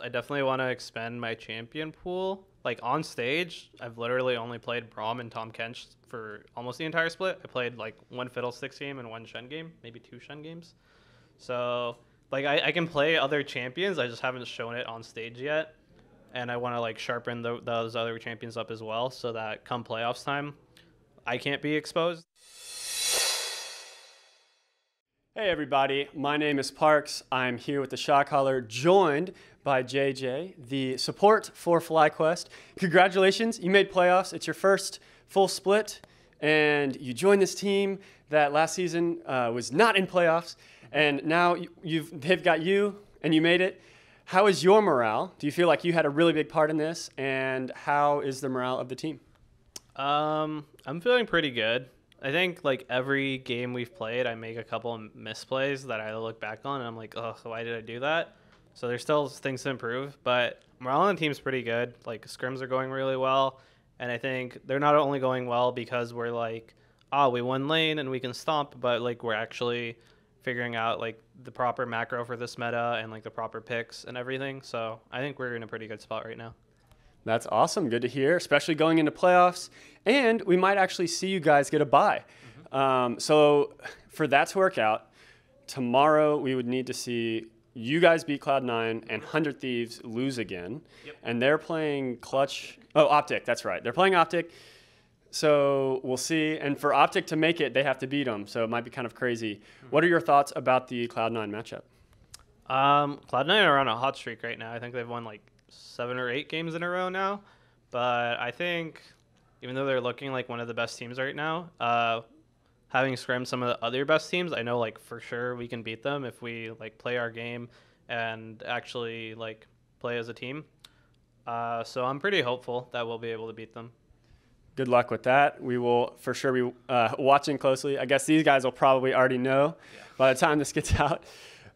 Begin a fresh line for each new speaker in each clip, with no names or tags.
I definitely want to expand my champion pool. Like on stage, I've literally only played Braum and Tom Kench for almost the entire split. I played like one Fiddlesticks game and one Shen game, maybe two Shen games. So like I can play other champions. I just haven't shown it on stage yet. And I want to like sharpen those other champions up as well so that come playoffs time, I can't be exposed.
Hey everybody, my name is Parks. I'm here with the Shotcaller, joined by JayJ, the support for FlyQuest. Congratulations, you made playoffs. It's your first full split, and you joined this team that last season was not in playoffs, and now they've got you, and you made it. How is your morale? Do you feel like you had a really big part in this, and how is the morale of the team?
I'm feeling pretty good. I think like every game we've played, I make a couple of misplays that I look back on and I'm like, oh, why did I do that? So there's still things to improve, but morale on the team's pretty good. Like scrims are going really well, and I think they're not only going well because we're like, we won lane and we can stomp, but like we're actually figuring out like the proper macro for this meta and like the proper picks and everything. So I think we're in a pretty good spot right now.
That's awesome. Good to hear, especially going into playoffs. And we might actually see you guys get a bye. So for that to work out, tomorrow we would need to see you guys beat Cloud9 and 100 Thieves lose again.
Yep.
And they're playing Clutch. Oh, Optic. That's right. They're playing Optic. So we'll see. And for Optic to make it, they have to beat them. So it might be kind of crazy. What are your thoughts about the Cloud9 matchup?
Cloud9 are on a hot streak right now. I think they've won like 7 or 8 games in a row now. But I think even though they're looking like one of the best teams right now, having scrimmed some of the other best teams, I know like for sure we can beat them if we like play our game and actually like play as a team. So I'm pretty hopeful that we'll be able to beat them.
Good luck with that. We will for sure be watching closely. I guess these guys will probably already know by the time this gets out.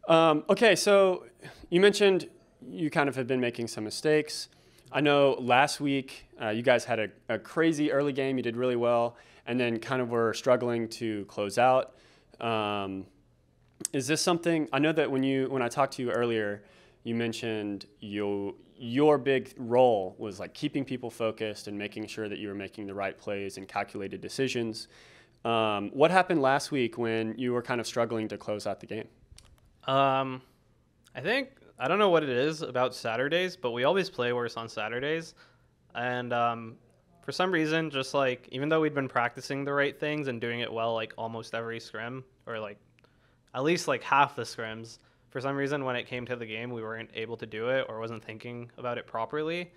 Okay, so you mentioned you kind of have been making some mistakes. I know last week you guys had a crazy early game. You did really well, and then kind of were struggling to close out. Is this something? I know that when I talked to you earlier, you mentioned your big role was like keeping people focused and making sure that you were making the right plays and calculated decisions. What happened last week when you were kind of struggling to close out the game?
I don't know what it is about Saturdays, but we always play worse on Saturdays. And for some reason, just like, even though we'd been practicing the right things and doing it well, like almost every scrim, or like at least like half the scrims, for some reason, when it came to the game, we weren't able to do it or wasn't thinking about it properly.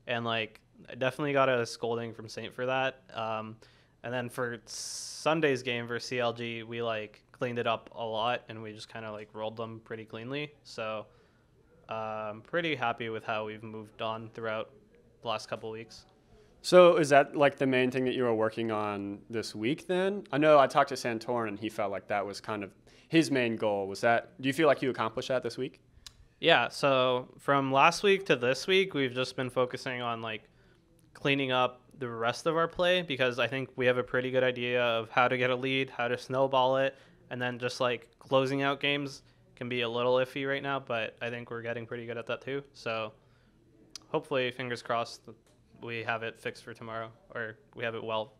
And like, I definitely got a scolding from Saint for that. And then for Sunday's game versus CLG, we like cleaned it up a lot and we just kind of like rolled them pretty cleanly. So I'm pretty happy with how we've moved on throughout the last couple of weeks.
So is that like the main thing that you were working on this week then? I know I talked to Santorin and he felt like that was kind of his main goal. Do you feel like you accomplished that this week?
Yeah, so from last week to this week, we've just been focusing on like cleaning up the rest of our play because I think we have a pretty good idea of how to get a lead, how to snowball it, and then just like closing out games can be a little iffy right now, but I think we're getting pretty good at that too. So hopefully, fingers crossed, we have it fixed for tomorrow, or we have it well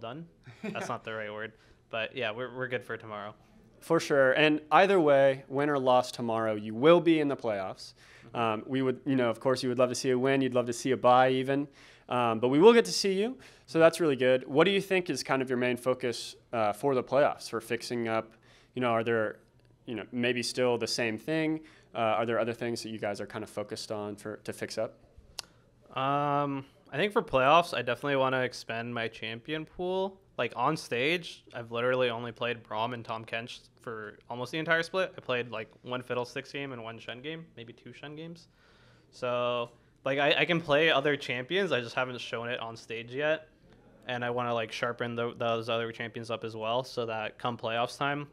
done. That's not the right word, but yeah, we're good for tomorrow.
For sure. And either way, win or loss tomorrow, you will be in the playoffs. We would, of course, you would love to see a win. You'd love to see a bye even. But we will get to see you. So that's really good. What do you think is kind of your main focus for the playoffs, for fixing up? Are there, maybe still the same thing? Are there other things that you guys are kind of focused on to fix up?
I think for playoffs, I definitely want to expand my champion pool. Like on stage, I've literally only played Braum and Tom Kench for almost the entire split. I played like one Fiddlesticks game and one Shen game, maybe two Shen games. So like I can play other champions. I just haven't shown it on stage yet. And I want to like sharpen those other champions up as well so that come playoffs time,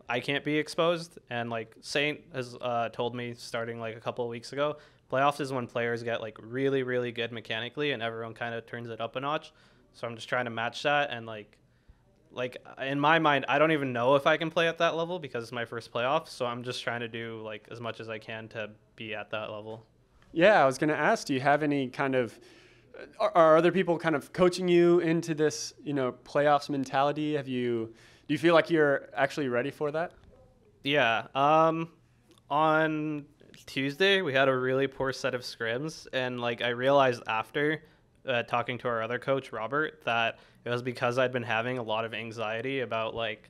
I can't be exposed. And like Saint has told me starting like a couple of weeks ago, playoffs is when players get like really, really good mechanically and everyone kind of turns it up a notch. So I'm just trying to match that and like like in my mind, I don't even know if I can play at that level because it's my first playoff. So I'm just trying to do like as much as I can to be at that level.
Yeah, I was going to ask, do you have any kind of are other people kind of coaching you into this, playoffs mentality? Do you feel like you're actually ready for that?
Yeah. On Tuesday we had a really poor set of scrims, and like I realized after talking to our other coach Robert that it was because I'd been having a lot of anxiety about like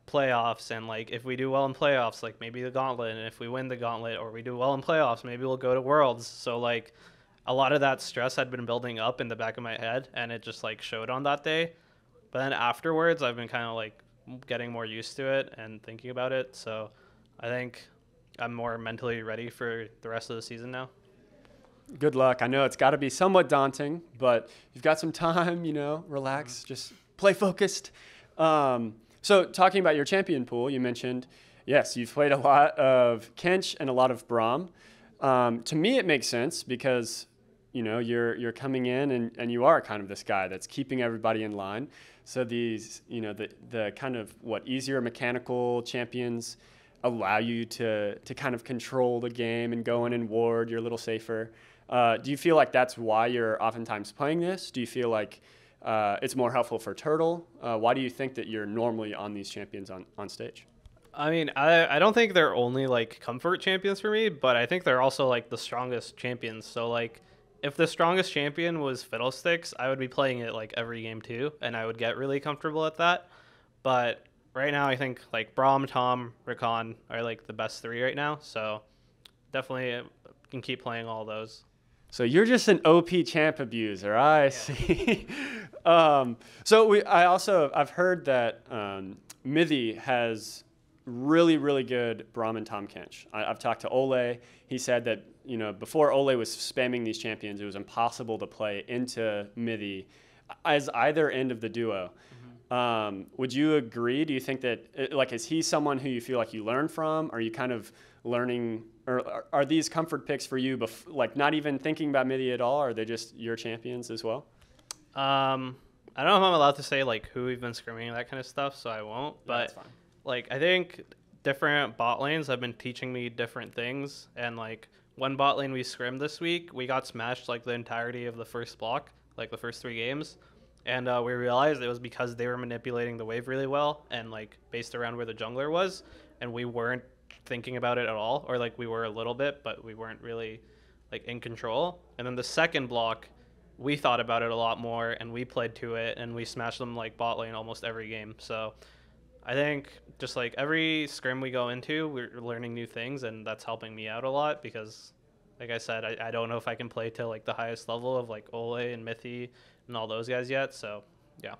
playoffs, and like if we do well in playoffs, like maybe the gauntlet, and if we win the gauntlet or we do well in playoffs, maybe we'll go to worlds. So like a lot of that stress had been building up in the back of my head, and it just like showed on that day. But then afterwards I've been kind of like getting more used to it and thinking about it, so I think I'm more mentally ready for the rest of the season now.
Good luck. I know it's got to be somewhat daunting, but you've got some time, relax, just play focused. So talking about your champion pool, you mentioned, yes, you've played a lot of Kench and a lot of Braum. To me, it makes sense because, you're coming in and you are kind of this guy that's keeping everybody in line. So these, the kind of easier mechanical champions allow you to kind of control the game and go in and ward. You're a little safer. Do you feel like that's why you're oftentimes playing this? Do you feel like it's more helpful for Turtle? Why do you think that you're normally on these champions on stage?
I mean, I don't think they're only like comfort champions for me, but I think they're also like the strongest champions. So like if the strongest champion was Fiddlesticks, I would be playing it like every game too, and I would get really comfortable at that. But right now I think like Braum, Tom, Rakan are like the best three right now. So definitely can keep playing all those.
So you're just an OP champ abuser. I see. I've heard that Mithy has really, really good Braum and Tom Kench. I've talked to Ole. He said that, before Ole was spamming these champions, it was impossible to play into Mithy as either end of the duo. Would you agree? Do you think that, is he someone who you feel like you learn from? Are you kind of learning, or are these comfort picks for you, not even thinking about Mithy at all? Are they just your champions as well?
I don't know if I'm allowed to say like who we've been scrimming and that kind of stuff, so I won't. But
that's fine.
Like I think different bot lanes have been teaching me different things, and like one bot lane we scrimmed this week, we got smashed like the entirety of the first block, like the first 3 games. And we realized it was because they were manipulating the wave really well and like based around where the jungler was, and we weren't thinking about it at all, or like we were a little bit, but we weren't really like in control. And then the second block, we thought about it a lot more and we played to it and we smashed them like bot lane almost every game. So I think just like every scrim we go into, we're learning new things, and that's helping me out a lot because, like I said, I don't know if I can play to like the highest level of like Ole and Mithy and all those guys yet. So, yeah.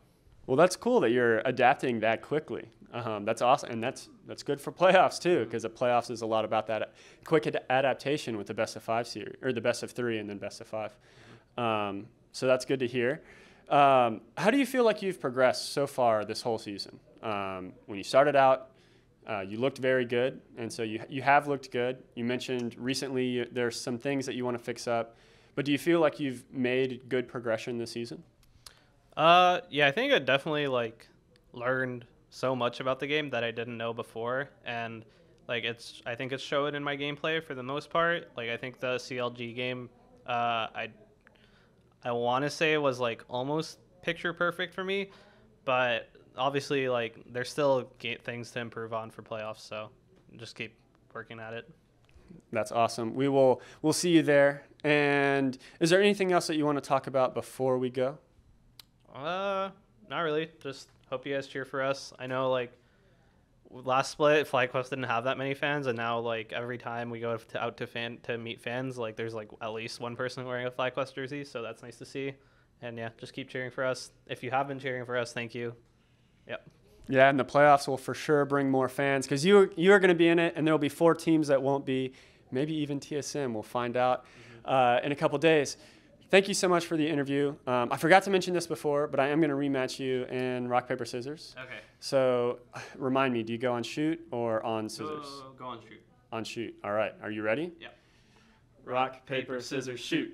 Well, that's cool that you're adapting that quickly. That's awesome, and that's good for playoffs too, because the playoffs is a lot about that quick adaptation with the best of 5 series, or the best of 3 and then best of 5. So that's good to hear. How do you feel like you've progressed so far this whole season? When you started out, you looked very good, and so you have looked good. You mentioned recently there's some things that you want to fix up, but do you feel like you've made good progression this season?
Yeah, I think I definitely like learned so much about the game that I didn't know before, and like I think it's showing in my gameplay for the most part. Like I think the CLG game, I want to say it was like almost picture perfect for me, but obviously like there's still things to improve on for playoffs, so just keep working at it.
That's awesome. We'll see you there. And is there anything else that you want to talk about before we go?
Not really. Just hope you guys cheer for us. I know like last split, FlyQuest didn't have that many fans, and now like every time we go out to meet fans, like there's like at least one person wearing a FlyQuest jersey, so that's nice to see. And yeah, just keep cheering for us. If you have been cheering for us, thank you. Yep.
Yeah, and the playoffs will for sure bring more fans because you are going to be in it, and there will be 4 teams that won't be, maybe even TSM. We'll find out in a couple days. Thank you so much for the interview. I forgot to mention this before, but I am going to rematch you in rock, paper, scissors.
Okay.
So remind me, do you go on shoot or on scissors?
Go on shoot.
On shoot. All right. Are you ready?
Yeah.
Rock, paper, scissors, shoot.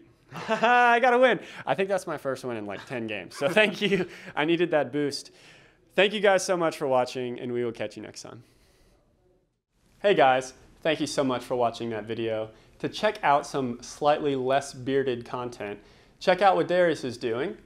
I got to win. I think that's my first win in like 10 games. So thank you. I needed that boost. Thank you guys so much for watching, and we will catch you next time. Hey guys, thank you so much for watching that video. To check out some slightly less bearded content, check out what Darius is doing.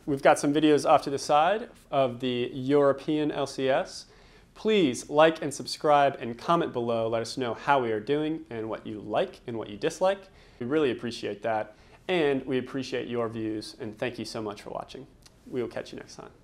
We've got some videos off to the side of the European LCS. Please like and subscribe and comment below. Let us know how we are doing and what you like and what you dislike. We really appreciate that. And we appreciate your views. And thank you so much for watching. We will catch you next time.